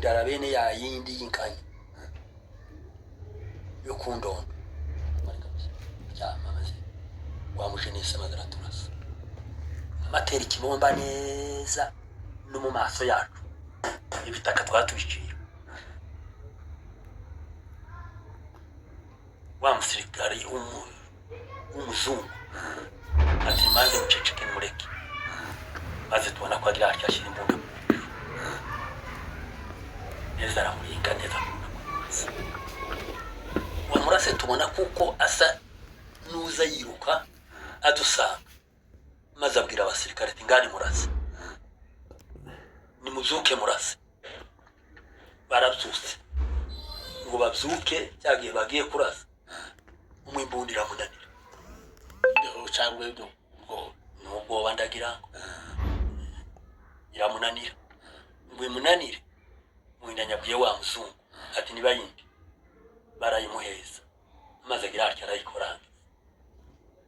hasigara bene ya yindi yinkanye yo kundondo cyama wamuje nese magara turasa amatera ikibomba neza no mu maso yacu ibitaka twatubiciye wa musirikari umuzungu ati maze uceceke mureke maze tubona ko agira cyashira imbunda neza aramuringa neza wa murase tubona kuko asa nuza yiruka adusanga maze abwira abasirikare ati ngani murase nimuzuke murase barabyutse ngo babyuke cyagiye bagiye kurasa umwimbundira munanira cyangwa nubwo bandagira iramunanira ngo munanire mwindanyabwiye wa muzungu ati niba yindi barayimuheza maze agira atya arayikoranga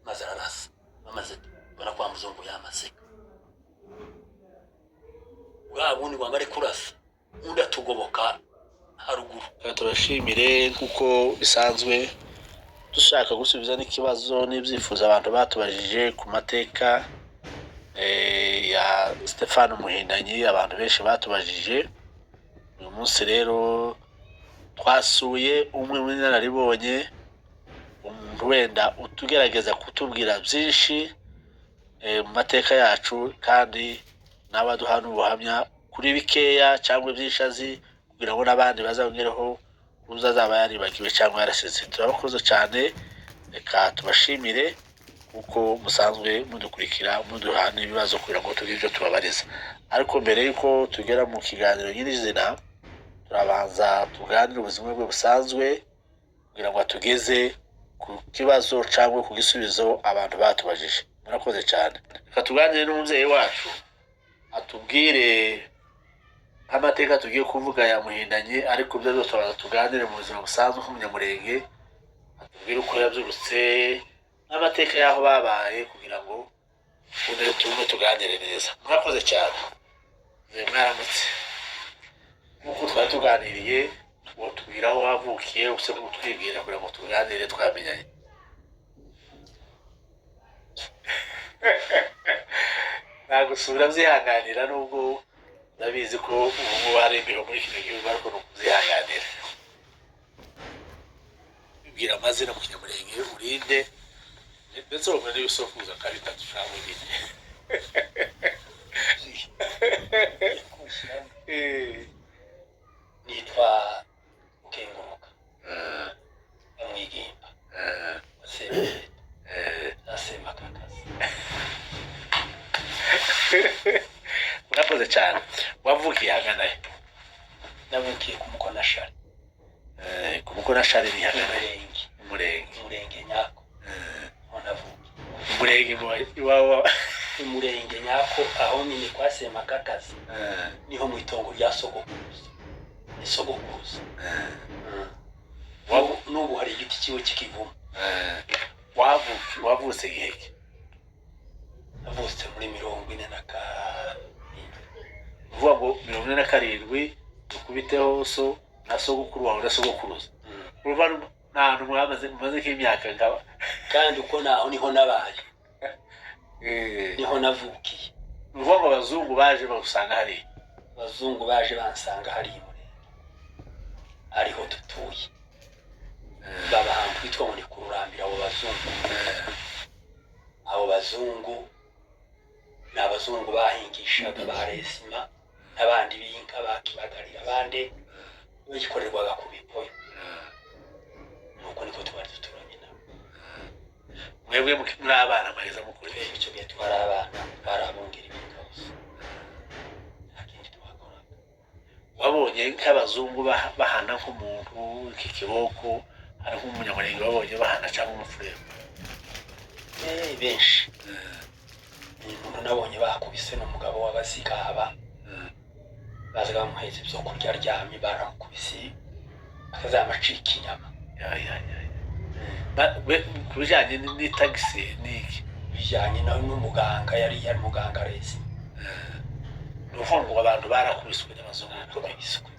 maze ararasa amaze bana kwa muzungu yamaseka wabundi wambare kurasa undi atugoboka haruguru. Turashimire kuko bisanzwe dushaka gusubiza n'ikibazo n'ibyifuzo abantu batubajije ku mateka ya Stefano Muhindanyi. Abantu benshi batubajije uyu munsi rero twasuye umwe muri nararibonye umuntu wenda utugerageza kutubwira byinshi mu mateka yacu kandi n'abaduha n'ubuhamya kuri bikeya cyangwa byinshi azi kugira ngo n'abandi bazabongereho uzazaba yaribagiwe cyangwa yarasize. Turabakoze cyane, reka tubashimire kuko musanzwe mudukurikira muduha n'ibibazo kugira ngo tugire ibyo tubabariza. Ariko mbere yuko tugera mu kiganiro nyirizina turabanza tuganire ubuzima bwe busanzwe kugira ngo atugeze ku kibazo cyangwa ku gisubizo abantu batubajije. Murakoze cyane. Reka tuganire n'umubyeyi wacu atubwire amateka tugiye kuvuga ya Muhindanyi, ariko byo byose tuganire mu buzima busanzwe nk'umunyamurenge, atubwire uko yabyirutse n'amateka y'aho babaye kugira ngo tume tuganire neza. Murakoze cyane. Mwaramutse. Nk'uko twari tuganiriye tubwira aho wavukiye use kutwibwira kugira ngo tuganire twamenyanye. Nagusubira byihanganira nubwo ndabizi ko ubu hari imbeho muri kino gihugu ariko nukubyihanganira. Bibwira amazina mu kinyamurenge urinde ndetse ubwo n'ibisokuza kabitatu cyangwa ibindi. Nitwa Kenguruka Mwigimba Asema kakasi. Murakoze cyane. Wavukiye hagana he? Navukiye ku Mukona Shari. Ku Mukona Shari ni hagana Umurenge Nyako. Navukiye umurenge iwawa umurenge Nyako aho nyine kwa Sema kakasi. Niho mu itongo rya Sogokuruza. Sogokuruza. N'ubu hari igiti kiwe kikivuma. Wavutse giheke? Navutse muri 47. Uvuga ngo 47 dukubiteho so na sogokuru wawe na sogokuruza. Urumva nta mumaze k'imyaka ngaba kandi uko naho niho nabaye. Niho navukiye. Uvuga ngo abazungu baje bagusanga hari? Abazungu baje bansanga hari muri ariho tutuye. Baba hantu bitwa ngo ni kururambira abo bazungu. Abo bazungu n'abazungu bahingishaga baresima abandi binka bakibagarira abandi bikorerwaga ku bipoyo. Nuko niko twari tuturanye nabo. Mwebwe muri abana maheza mukuru icyo gihe twari abana barabongera ibintu byose. Akindi twakora. Wabonye nk'abazungu bahana nk'umuntu k'ikiboko ari nk'umunyamurenge wabonye bahana cyangwa umufurero? Benshi. Umuntu nabonye bakubise n'umugabo w'abazigaba. Bazaga bamuhetse ibyo kurya aryamye baramukubise akazamacika inyama. Kubijyanye n'itagisi n'iki? Bijyanye n'umuganga yari muganga rezi. Nuvuga ngo abantu barakubiswe abazungu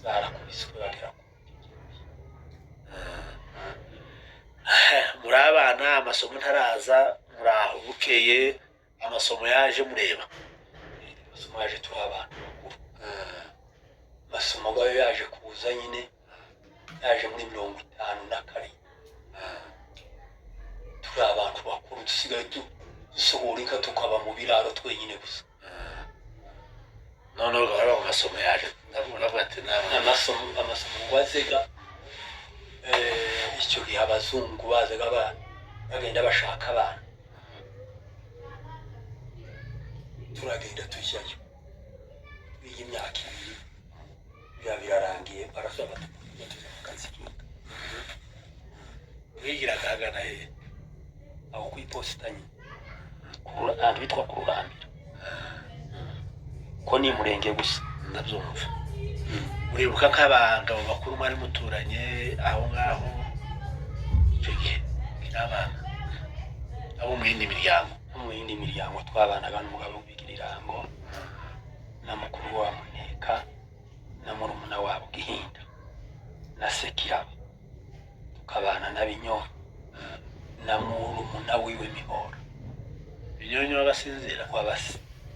barakubiswe bagera muri abana amasomo ntaraza muri aho bukeye amasomo yaje mureba amasomo yaje turi abantu bakuru amasomo gayo yaje kuza nyine yaje muri 52 turi abantu bakuru dusigaye dusohora inka tukaba mu biraro twenyine gusa noneho gahora mu masomo yaje ndabona bati amasomo wazega icyo gihe abazungu bazaga bagenda bashaka abana turagenda tujyayo iyi myaka ibiri birarangiye barasaba tuza mu kazi wigiraga hagana he aho ku iposita nyine ahantu bitwa ku Rurambira ko ni murenge gusa ndabyumva uribuka nk'abagabo bakuru mwari muturanye aho ngaho icyo gihe n'abana abo mu yindi miryango twabanaga n'umugabo w'Igirango na mukuru wa Muneka na murumuna wabo Gihinda na Sekiraba tukabana na Binyoro na murumuna wiwe Mihora Binyonyo w'abasinzira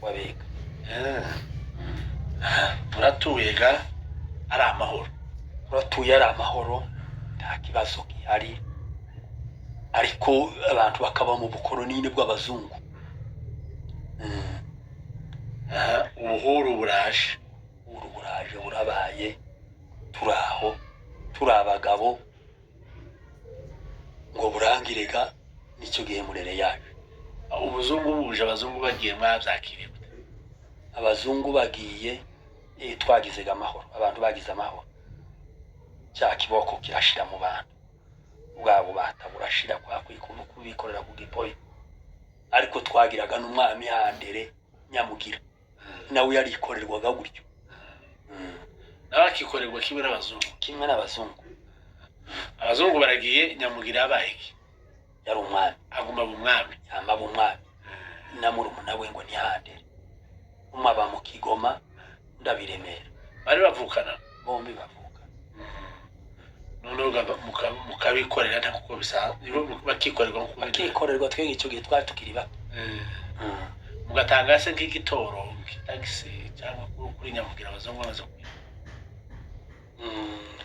wabega muratuyega ari amahoro turatuye ari amahoro nta kibazo gihari ariko abantu bakaba mu bukoloni bw'abazungu ubuhuru buraje burabaye turaho turi abagabo ngo burangirega nicyo gihe murere yaje ubuzungu buje abazungu bagiye mwabyakiriye abazungu bagiye twagizega amahoro abantu bagize amahoro cya kiboko kirashira mu bantu bwabo bataburashira kwa kwikumu kubikorera ku gipoyi ariko twagiraga n'umwami handere Nyamugira nawe yarikorerwaga gutyo nawe akikorerwa kimwe n'abazungu abazungu baragiye Nyamugira yabaye yari umwami aguma bumwami na murumuna we ngo ni handere umaba mu Kigoma ndabiremera bari bavukana bombi bavuka noneho mukabikorera nta kuko bisa bakikorerwa twege icyo gihe twari tukiriba mugatanga se nk'igitoro kitagisi cyangwa kuri Nyamugira abazungu bamaze kugira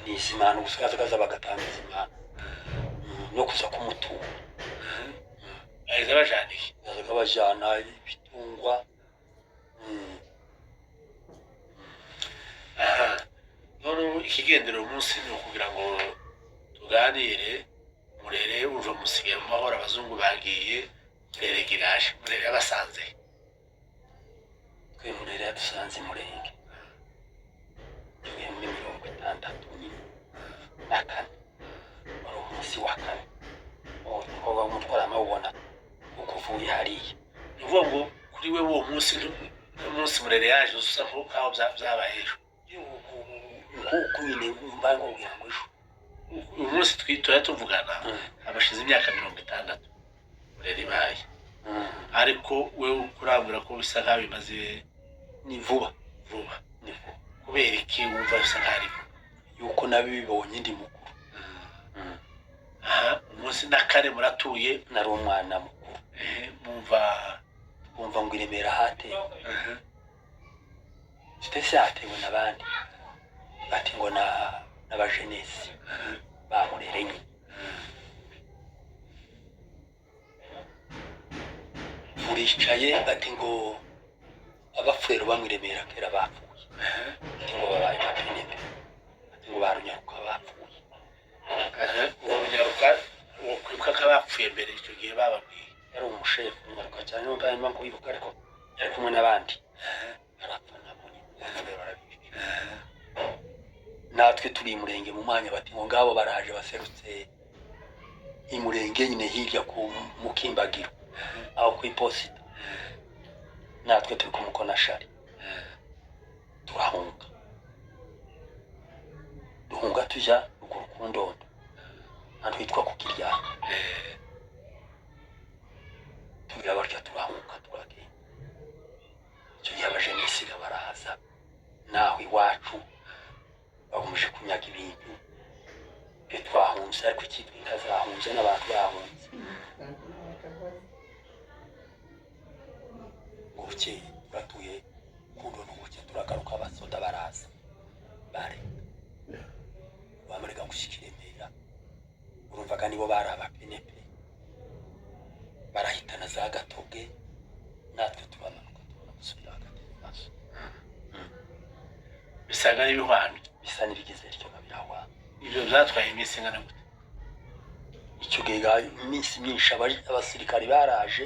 ni izimana gusa bagatanga izimana no kuza kumutura aheza bajaniye yazaga bajana ibitungwa none ikigendera umunsi ni ukugira ngo tuganire murere uva musigaye mu mahoro abazungu bagiye murere giraje murere yabasanze twe murere yadusanze murenge tugiye muri 60 nyine na kane wari umunsi wa kane uba umutwara amawubona uko uvuye hariya ni ukuvuga ngo kuri we uwo munsi murere yaje usa nk'aho byabaye ejo nk'uko nyine mbango kugira ngo ejo uyu munsi twitoya tuvugana abashize imyaka 60 murere ibaye ariko we kurambura ko bisa nk'aho bimaze ni vuba kubera iki wumva bisa nk'aho yuko nabibonye ndi mukuru umunsi na kare muratuye nari umwana mukuru bumva ngo iremera hatewe tutese hatewe n'abandi bati ngo n'abajenesi bamurere nyine turicaye bati ngo abafurero bamwiremera kera bapfuye bati ngo babaye mapenebe bati ngo barunyaruka bapfuye urunyaruka kwibuka ko abapfuye mbere icyo gihe bababwiye yari umushefu unyaruka cyane numva yarimo kubibuka ariko yari kumwe n'abandi arapfa nabo natwe turi murenge mu mwanya bati ngo ngabo baraje baserutse imurenge nyine hirya ku Mukimbagiro aho ku iposita natwe turi ku Mukonashari turahunga tujya ruguru ku Ndondo ahantu hitwa ku Kiryama tugira barya turahunga turagenda icyo gihe abajenesi baraza naho iwacu bagumije kunyaga ibintu twahunze ariko ikitwa inka zahunze n'abantu bahunze bukeye turatuye kundo n'ubuke turagaruka abasoda baraza bare bamurega gushikiremera urumvaga nibo bari abapenepe barahitana za Gatoge natwe turamanuka tubona gusubira hagati mu maso bisaga n'ibihwano bisa n'ibigize bityo nkabirahwa ibyo byatwaye iminsi ingana gute icyo gihe iminsi myinshi abasirikari baraje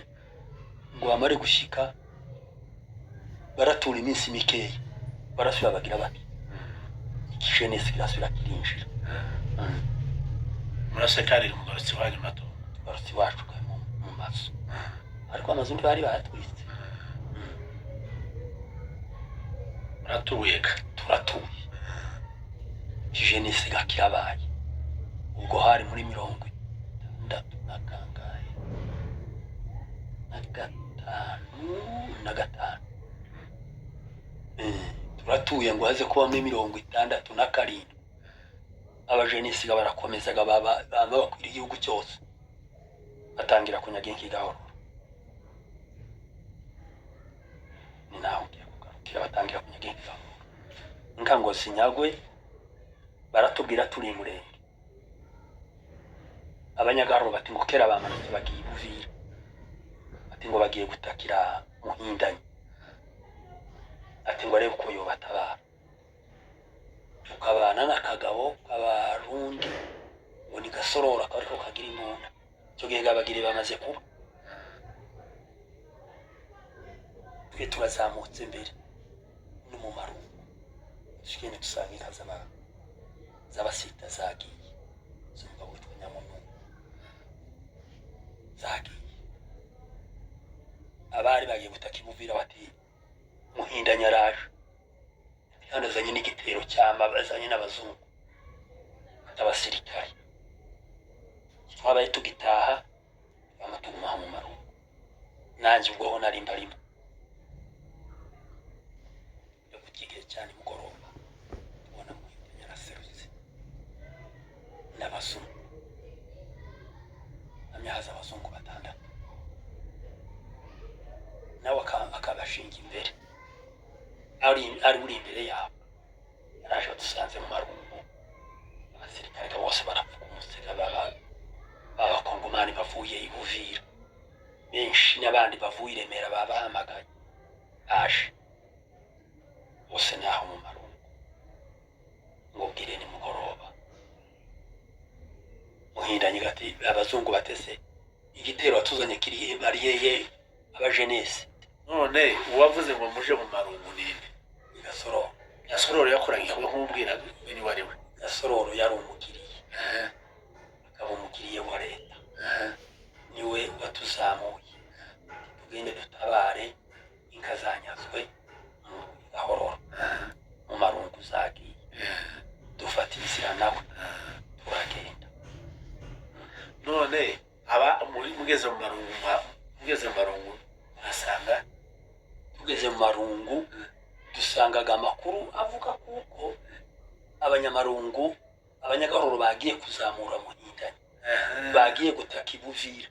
ngo bamare gushika baratura iminsi mikeya barasubira bagira bati igishenesi kirasubira kirinjira murasekari mu garutsi wanyu mato garutsi wacu mu maso ariko amazu ndi bari batwitse muratubuyeka turatuye igishenesi gakirabaye ubwo hari muri 60 na kangahe na gatanu turatuye ngo haze kuba muri 67 abajenisiga barakomezaga baba bakwira igihugu cyose batangira kunyaga inka igahoro ni naho ngiye kugarukira batangira kunyaga inka igahoro inka ngo sinyagwe baratubwira turi murenge abanyagahoro bati ngo kera bamanutse bagiye Buvira ati ngo bagiye gutakira Muhindanye ati ngo arebe uko yobatabara tukabana n'akagabo k'abarundi ngo ni Gasorora kariko kagira imbunda cyo gihe gabagire bamaze kuba twe turazamutse imbere n'umumaro dushikene dusanga inka z'abasita zagiye z'umugabo witwa Nyamuntu zagiye abari bagiye gutaka Buvira bati Muhindanye araje kandi azanye n'igitero cy'amabazanye n'abazungu n'abasirikare twabaye tugitaha bamatuma mu maru nanjye ubwo ho nari mbarimo yo kukigiye cyane mugoroba tubona Muhindanye araserutse n'abazungu amyahaza abazungu batandatu nawe akabashinga imbere ari uri imbere yabo araje dusanze mu marungu abasirikare bose barapfuka umusega b'abakongomani bavuye i Buvira benshi n'abandi bavuye i Remera babahamagaye aje bose naho mu marungu ngo bwire ni mugoroba Muhindanye gati abazungu batese igitero atuzanye kiri bariyeye abajenesi none uwavuze ngo muje mu marungu ninde Gasororo yakoranye nk'ubwira ni wariwe Gasororo yari umugiriye akaba umugiriye wa leta niwe watuzamuye tugende dutabare inka zanyazwe mu Gahororo mu marungu zagiye dufata inzira nawe turagenda none aba mugeze mu marungu asanga tugeze mu marungu dusangaga amakuru avuga kuko abanyagahoro bagiye kuzamura Muhindanye bagiye gutaka Buvira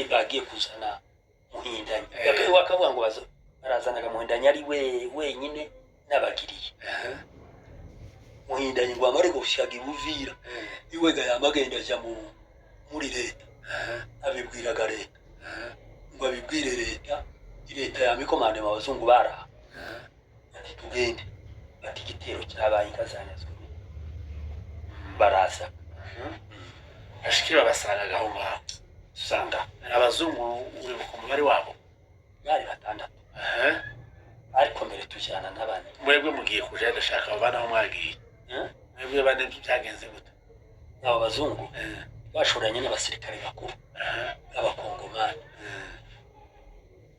bagiye kuzana Muhindanye bakavuga ngo barazanaga Muhindanye ari wenyine n'abagiriye Muhindanye ngo amare gushyaga Buvira iwe gayamagenda ajya muri leta abibwiraga leta ngo abibwire leta ya mikomande mu bazungu bara ati tugende ati igitero cyabaye inka zanyazwe baraza ashikira basangaga aho ngaho usanga abazungu uribuka umubare wabo bari batandatu ariko mbere tujyana n'abandi mwebwe mugiye kuja ndashaka abana aho mwagiye mwebwe bane byagenze gute abo bazungu bashoranye n'abasirikare bakuru abakongomani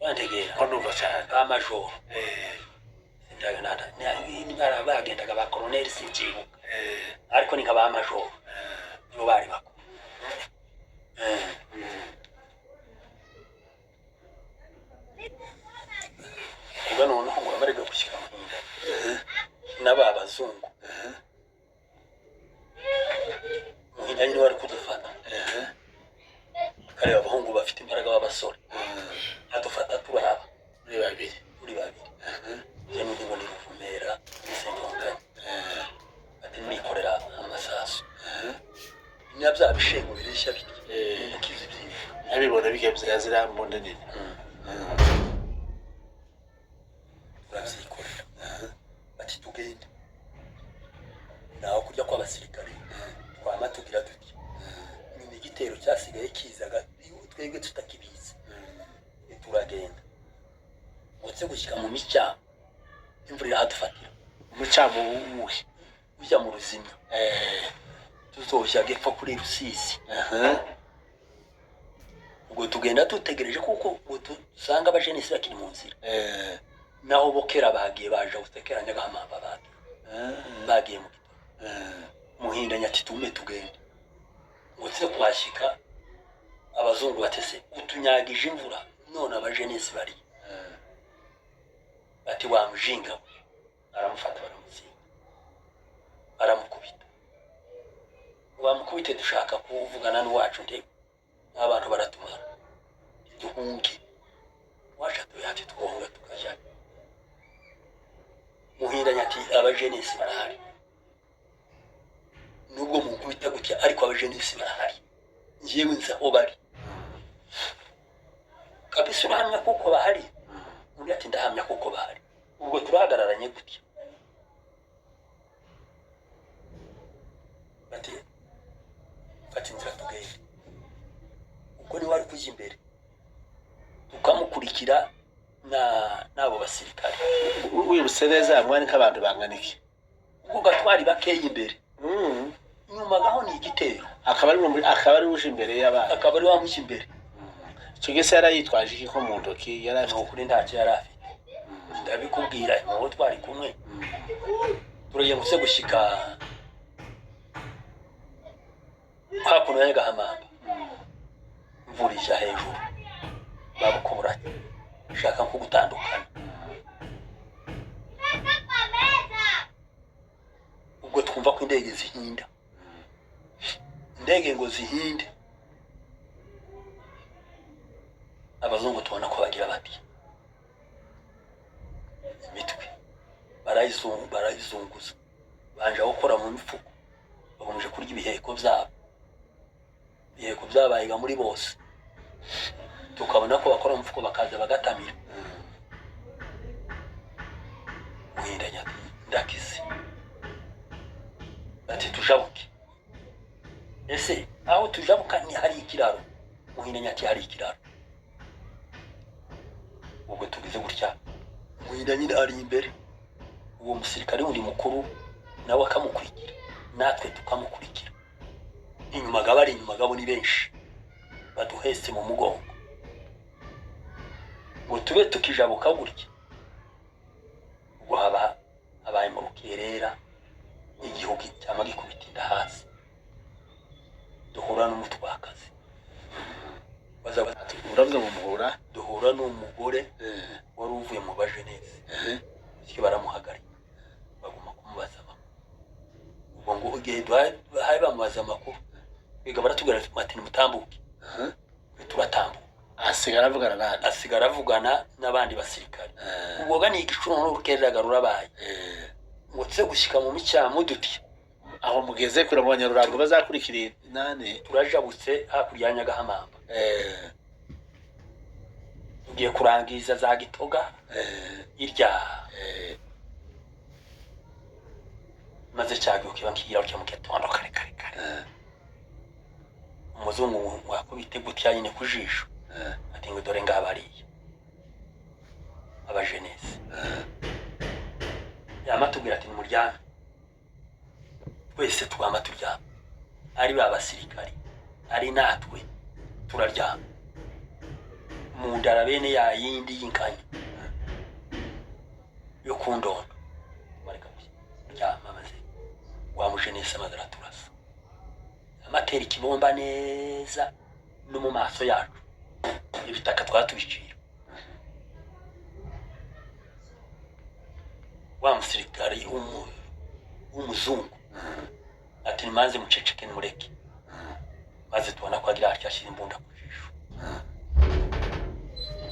bandegera ko numva cyane amajoro ndagana bagendaga ba colonel sinkibuka ariko ni nkaba amajoro nibo bari bakuru ubwo noneho ngo bamarega gushyika n'aba bazungu muhina nyine wari kudufata kare abahungu bafite imbaraga b'abasore adufata turaba muri babiri je n'undi ngo ni Ruvumera n'Isengonganya ati mwikorera amasasu nyabya bishego bireshya biti mukizi byinshi abibona bigeze zirambonde nini turavyikorera ati tugende naho kurya kw'abasirikare twama tugira tuti nyuma igitero cyasigaye kizaga twebwe tutakibizi turagenda utse gushyika mu micyamo imvura irahadufatira umucamo wuhe ujya mu ruzimya tuzoshya gepfo kuri Rusizi ubwo tugenda tutegereje kuko usanga abajenisi bakiri mu nzira naho bokera bagiye baje gutekera Nyagahamamba bagiye mu gito muhindanya ati tume tugende ngutse kwashika abazungu batese utunyagije imvura none abajenisi bari ati wamujinga aramufata baramuzinga aramukubita wamukubite dushaka kuvugana n'uwacu nde abantu baratumara duhunge wacha tuyati tugonga tukaja muhindanya ati abajenisi barahari nubwo mukubita gutya ariko abajenisi barahari ngiyewe nza obari kabisa urahamya kuko bahari undi ati ndahamya kuko bahari ubwo turahagararanye gutya bati fati inzira tugende ubwo ni wari kujya imbere tukamukurikira nabo basirikare wibutse neza mwari nk'abantu bangana iki ubwo gatwari bakeye imbere nyuma gaho ni igitero akaba ari uje imbere y'abana akaba ari wamushye imbere icyo gese yarayitwaje iki ko mu ntoki yari afite ukuri ntacyo yari afite ndabikubwira aho twari kumwe turagiye guse gushika hakuno ya Nyagahamamba mvurisha hejuru babukura shaka nko gutandukana ubwo twumva ko indege zihinda indege ngo zihinde abazungu tubona ko bagira bati imitwe barayizunguza banje gukora mu mifuko bakomeje kurya ibiheko byabaye muri bose tukabona ko bakora mu mifuko bakaza bagatamira muhindanya ndakize ati tujabuke ese aho tujabuka ni hari ikiraro muhindanya ati hari ikiraro ubwo tugize gutya muhindanya ari imbere uwo musirikare wundi mukuru nawe akamukurikira natwe tukamukurikira inyuma gabari inyuma gabo ni benshi baduhese mu mugongo ngo tube tukijabuka gutya ubwo habaye mu rukerera igihugu cyama gikubita inda hasi duhura n'umutwakazi uravuga ngo muhura duhura n'umugore wari uvuye mu bajenesi iki baramuhagarika baguma kumubaza ubwo ngo igihe haye bamubaza amakuru biga baratubwira ati mutambuke turatambuka asigara avugana n'abandi basirikare ubwo gani igicuro n'urukereraga rurabaye ngo tse gushika mu micyamo duti aho mugeze kure mu Banyarwanda bazakurikira nane turajabutse hakurya ya Nyagahamamba tugiye kurangiza za Gitoga irya maze cyagyo kibankira cyo muketondo kare umuzungu wakubite gutya nyine kujisho ati ngo dore ngabariye abajenesi yamatubwira ati muryame twese twama turyama ari babasirikari ari natwe turaryama mu ndara bene ya yindi yinkanya yo kundondo mareka kuryama maze wamujenesi amadara turasa amatera ikibomba neza no mu maso yacu ibitaka twatubicira wa musirikari w'umuzungu ati nimanze muceceke nimureke maze tubona ko agira atya ashyira imbunda ku jisho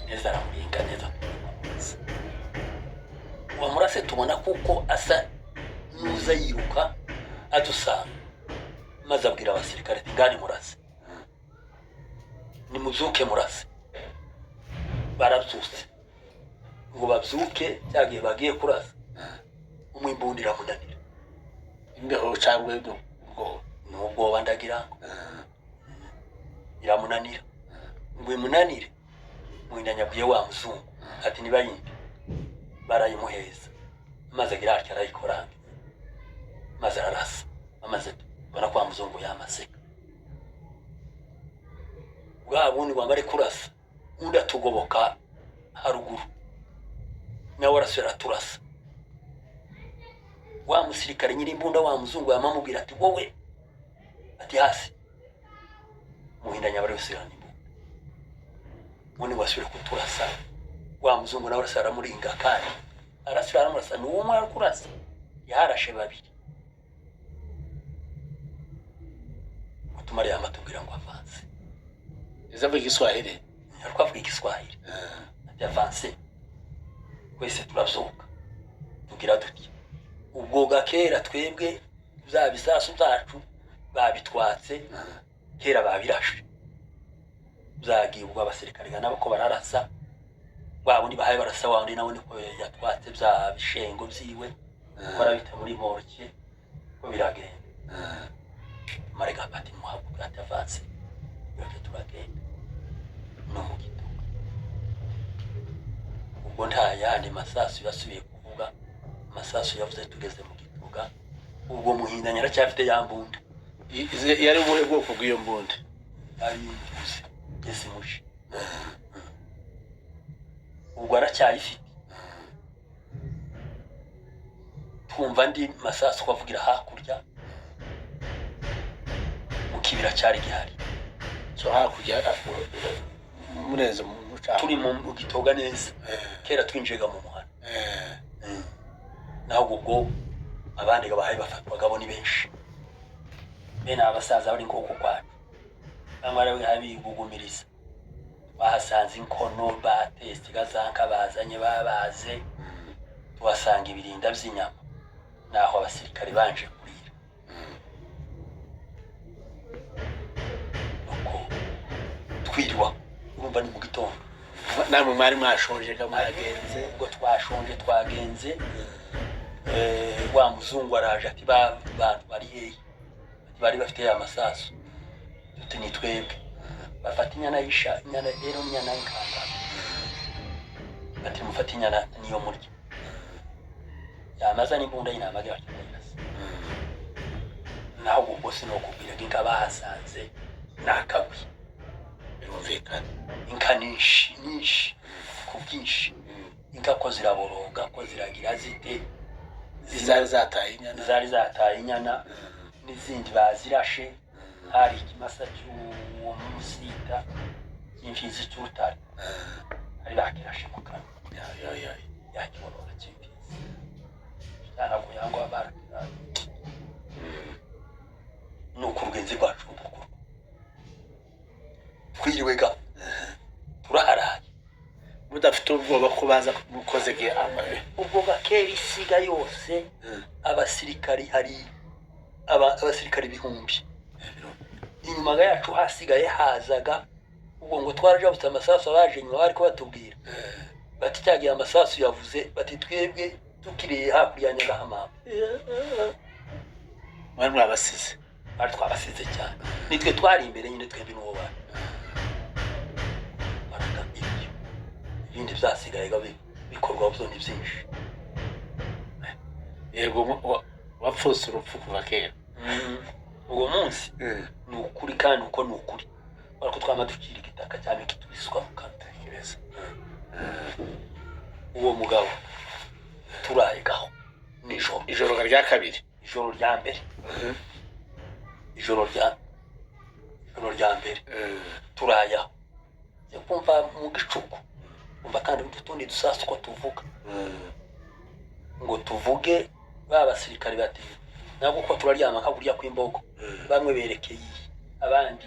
neza aramuringa neza wamurase tubona kuko asa nuza yiruka adusanga maze abwira abasirikare ati ngani murase nimuzuke murase barabyutse ngo babyuke cyagiye bagiye kurasa umwe imbunda iramunanira imbeho cyangwa nubwo bandagira iramunanira ngo imunanire mwinyanyaguye wa muzungu ati niba yindi barayimuheza maze agira atya arayikoranga maze ararasa amaze bona kwa muzungu yamaseka bwa bundi wamare kurasa undi atugoboka haruguru nawe arasubira turasa wa musirikare nyiri imbunda wa muzungu yamamubwira ati wowe ati hasi muhindanya bari usirana imbunda undi wasubire kuturasa wa muzungu nawe arasubira aramuringa kandi arasubira aramurasa ni uwo mwari kurasa yaharashe babiri utumari yamatubwira ngo avanse izavuga igiswahili ariko avuga igiswahili ati avanse wese turabyuka tugira duti ubwo gakera twebwe bya bisasu byacu babitwatse kera babirashe byagiye ubwo abasirikare nabo ko bararasa babundi bahaye barasa wandi nawe niko yatwatse bya bishengo byiwe barabita muri morke ko biragenda marega pati muhabuka atavanse yote turagenda no mu gituga ubwo nta yandi masasu yasubiye kuvuga masasu yavuze tugeze mu gituga ubwo muhindanya aracyafite yambunda yari ubuhe bwoko bw'iyo mbunda ari imbuzi yesi mushi ubwo aracyayifite twumva ndi masasu kwavugira hakurya mu kibira cyari gihari so hakurya muneze mu mucanga turi mu gitoga neza kera twinjega mu muhanda naho ubwo abandi gabahaye bafatwaga bo ni benshi bene abasaza bari ngoko kwacu bamwe ari habigugumiriza bahasanze inkono bateste gazanka bazanye babaze tubasanga ibirinda by'inyama naho abasirikare banje kurira nuko twirwa urumva ni mu gitondo namwe mwari mwashonje kamwagenze ubwo twashonje twagenze wa muzungu araje ati bantu bari hehe bari bafite ya masasu tuti ni twebwe bafata inyana yisha inyana rero inyana inkanga ati mufata inyana niyo murya yamaza n'imbunda y'inamaga yakirasa naho ubwo sinokubwira inka bahasanze nakabwi birumvikana inka nyinshi ku bwinshi inka ko ziraboroga ko ziragira zite zari zataye inyana n'izindi bazirashe hari ikimasa cy'uwo musita y'imfizi cy'urutare hari bakirashe mu kanwa yakiborora cy'imfizi cyanago yango abarakira nuko urugenzi rwacu rukuru twiriwe ga turaharaye mudafite ubwoba ko baza mukozege amabe ubwo bakera isiga yose abasirikari hari abasirikari bihumbi inyuma yacu hasigaye hazaga ubwo ngo twaraje bafite amasasu abaje nyuma bari ko batubwira bati cyagiye amasasu yavuze bati twebwe tukiriye hakurya Nyagahama bari mwabasize bari twabasize cyane nitwe twari imbere nyine twebwe n'uwo bari ibindi byasigaye bikorwa byo ni byinshi yego wapfuse urupfu kuva kera uwo munsi ni ukuri kandi uko ni ukuri barako twamaducira igitaka cyane kitubiswa mu kantekereza uwo mugabo turayegaho nijoro ijoro rya kabiri ijoro rya mbere ijoro rya mbere turayaho kumva mu gicuku umva kandi utundi dusasu ko tuvuga ngo tuvuge ba basirikare bati nabwo ko turaryama kakurya kw'imbogo bamwe berekeye abandi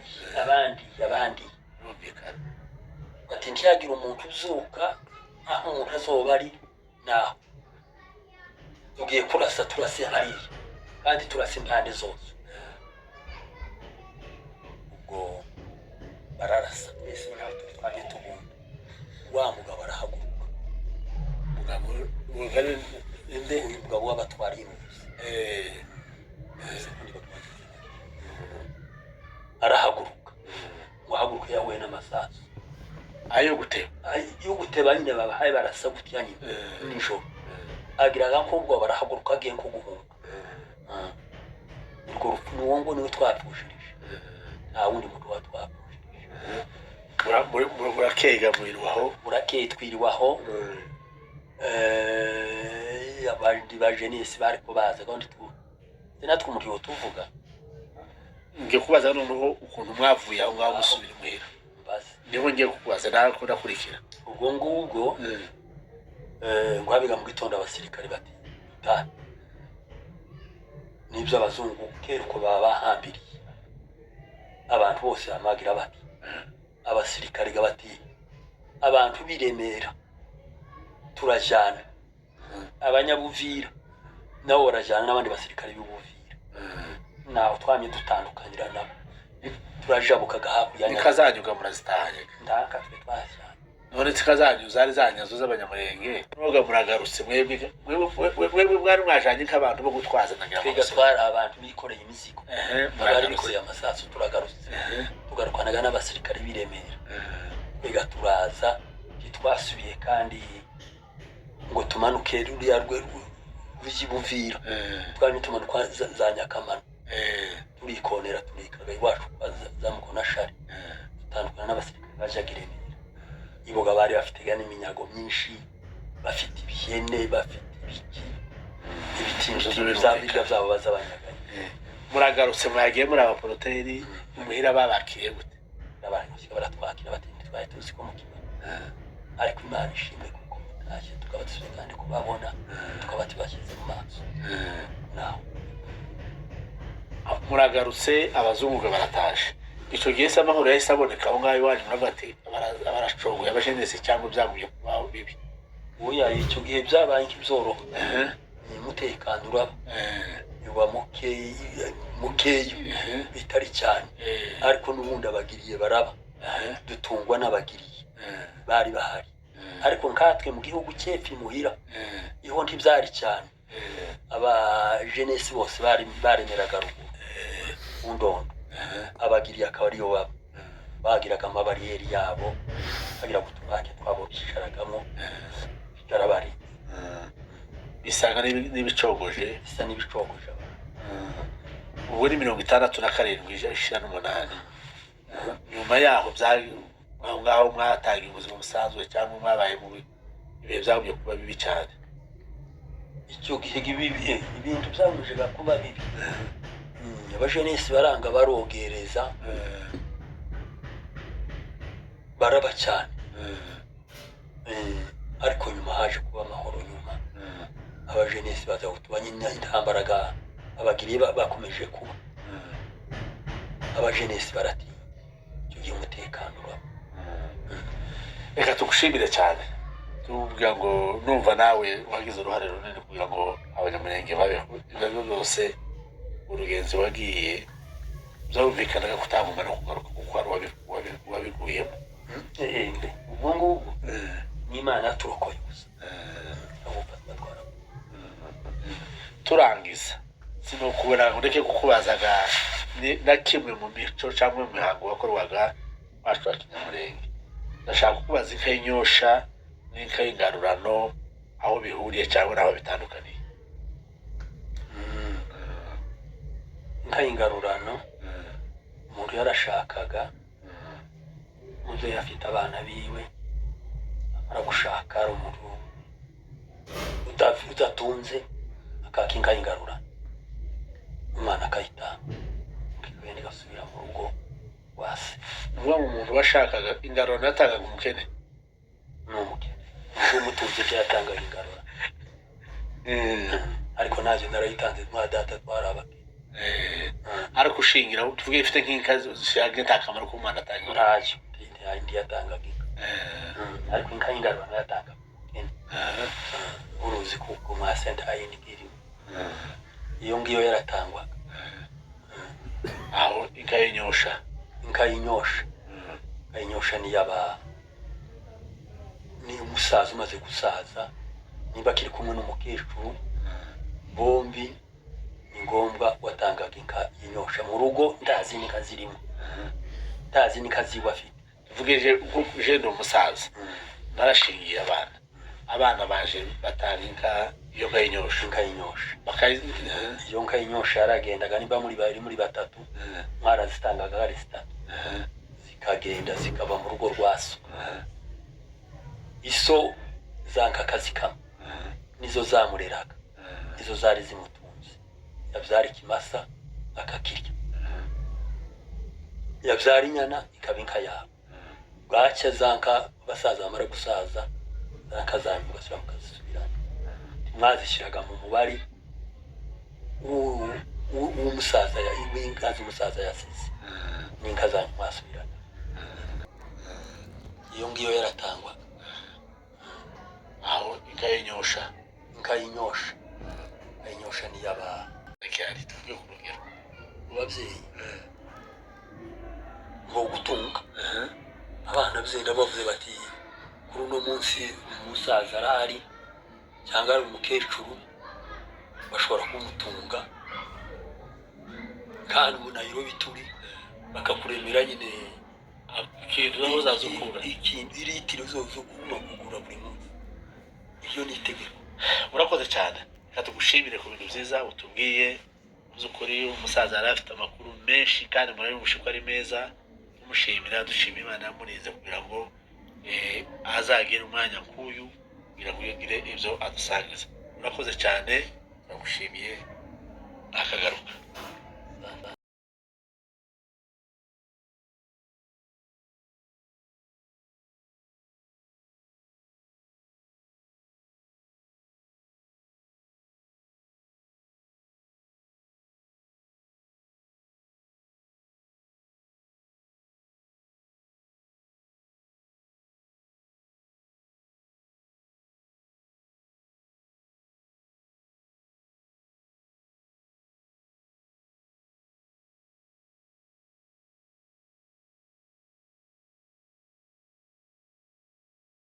ati ntiyagira umuntu uzuka aho umuntu azoba ari naho tugiye kurasa turase hariya kandi turase impande zose ubwo bararasa mbese nawe twagiye tubumva wa mugabo arahaguruka umugabo w'abatwara imuzi arahaguruka wahaguruka yahuye n'amasasu ayo guteba nyine babahaye barasa gutya nyine nijoro agira agakobwa barahaguruka agiye nko guhunga urwo rupfu n'uwo ngo niwe twapfushirije nta wundi muntu watwapfushirije burakeye twiriwaho abandi ba jeunesse bari kubaza kandi natwe umuriro tuvuga ngiye kubaza noneho ukuntu mwavuye aho ngaho musubira imuhira niho ngiye kukubaza nawe ko ndakurikira ubwo ngubwo ngo abiga mu gitondo abasirikare bati ta nibyo abazungu kera uko baba bahambiriye abantu bose bamagira bati abasirikare bati abantu biremera turajana abanyabuvira nabo barajana n'abandi basirikare b'ubuvira naho twamye dutandukanyira nabo turajabukaga hakurya nikazanyuga murazitahanye ndaka twe twashyana none zikazanyu zari zanyazo z'abanyamurenge noga muragarutse mwebwe mwari mwajanye nk'abantu bo gutwaza nagira twiga twari abantu bikoreye imizigo bari bikoreye amasasu turagarutse tugarukanaga n'abasirikare biremera twiga turaza twasubiye kandi ngo tumanuke ruriya rw'ibuvira twari tumanuka za Nyakamana turikonera turikaga iwacu zamukona shari tutandukana n'abasirikare bajagiremera iboga bari bafite n'iminyago myinshi bafite ibihene bafite ibitinzo by'ibirya byabo bazabanyaganye muragarutse mwagiye muri abaporoteri umuhira babakiye gute n'abantu baratwakira batindi twari tuzi ko mukimwe ariko Imana ishimwe kuko mutashye tukaba dusubiye kandi kubabona tukaba tubashyize mu maso naho muragarutse abazungu barataje ico gihe se amahoro yahise aboneka aho ngaho iwanyu murabati abaracogoye abajenesi cyangwa byagumye kubaho bibi oya icyo gihe byabaye nk'ibyoroho ni umutekano uraba yuba mukeyi bitari cyane ariko n'ubundi abagiriye baraba dutungwa n'abagiriye bari bahari ariko nkatwe mu gihugu cyefi muhira iho ntibyari cyane aba jeunesse bose baremeraga ruguru undondo abagiriye akaba ariyo baba bagiraga amabariyeri yabo bagira gutubake twabo bisharagamo bigarabari bisanga n'ibicogoje bisa n'ibicogoje ubu ni 67 nyuma yaho byari aho ngaho mwatanga ubuzima busanzwe cyangwa mwabaye mu bihe byagumye kuba bibi cyane icyo gihe ibintu byamujega kuba bibi abajenesi baranga barogereza baraba cyane ariko nyuma haje kuba amahoro nyuma abajenesi baza gutubanya intambaraga abagiriye bakomeje kuba abajenesi barati icyo gihe umutekano uraba reka tugushimire cyane tubwira ngo numva nawe wagize uruhare runini kugira ngo abanyamurenge babeho ibyo byose urugenzi wagiye byumvikanaga kutangumana kugaruka kuko wabiguyemo ubwo ngubwo n'Imana turokoye gusa turangiza sino kubera ngo ndeke kukubazaga na kimwe mu mico cyangwa mu mihango wakorwaga wacu wa Kinyamurenge ndashaka kukubaza inkanyosha n'ingarurano aho bihuriye cyangwa naho bitandukaniye ingarurano umuntu yarashakaga umuntu yafite abana biwe aragushaka ari umuntu udatunze akakinga ingarurano umwana akayitanga ukigenda gasubira mu rugo wase uwo umuntu washakaga ingarurano yatangaga umukene n'umukene umutunzi yatanga ingarurano ariko naje narayitanze mwa data twarabake ariko ushingira tuvuge ifite nk'inka zishaka ntakamaro ko umwana atanga ntayo ndi yatangaga inka ariko inka y'ingaro yatanga uruzi kuko mwa senta ayindi iri iyo ngiyo yaratangwa aho inka y'inyosha ni yaba ni umusaza umaze gusaza niba kiri kumwe n'umukecuru bombi ni ngombwa watangaga inka y'inyosha mu rugo ndazi n'inka zirimo ndazi n'inka ziba afite tuvuge je ndi umusaza narashingiye abana baje batanga inka iyo nka y'inyosha iyo nka y'inyosha yaragendaga niba muri batatu mwarazitangaga ari zitatu zikagenda zikaba mu rugo rwaso iso zanka kazikama nizo zamureraga nizo zari zimutunze yabyara ikimasa akakirya yabyara inyana ikaba inka yawe bwacya zanka basaza bamara gusaza zanka zanyu ugasubira mukazisubirana mwazishyiraga mu mubari w'umusaza w'inka z'umusaza yasize n'inka zanyu mwasubirana iyo ngiyo yaratangwa aho inka y'inyosha ni yaba cyari tuvuge ku rugero ababyeyi ngo gutunga abana byenda bavuze bati kuri uno munsi umusaza arahari cyangwa ari umukecuru bashobora kumutunga kandi ubu Nairobi turi bakakuremera nyine ikintu uzazukura ikintu iritiro zo kugura buri munsi iyo ni itegeko. Urakoze cyane reka tugushimire ku bintu byiza utubwiye uzukuri umusaza yari afite amakuru menshi kandi murabibushe ko ari meza tumushimira dushimira Imana yamurinze kugira ngo azagire umwanya nk'uyu kugira ngo yigire ibyo adusangiza. Urakoze cyane ndagushimiye akagaruka.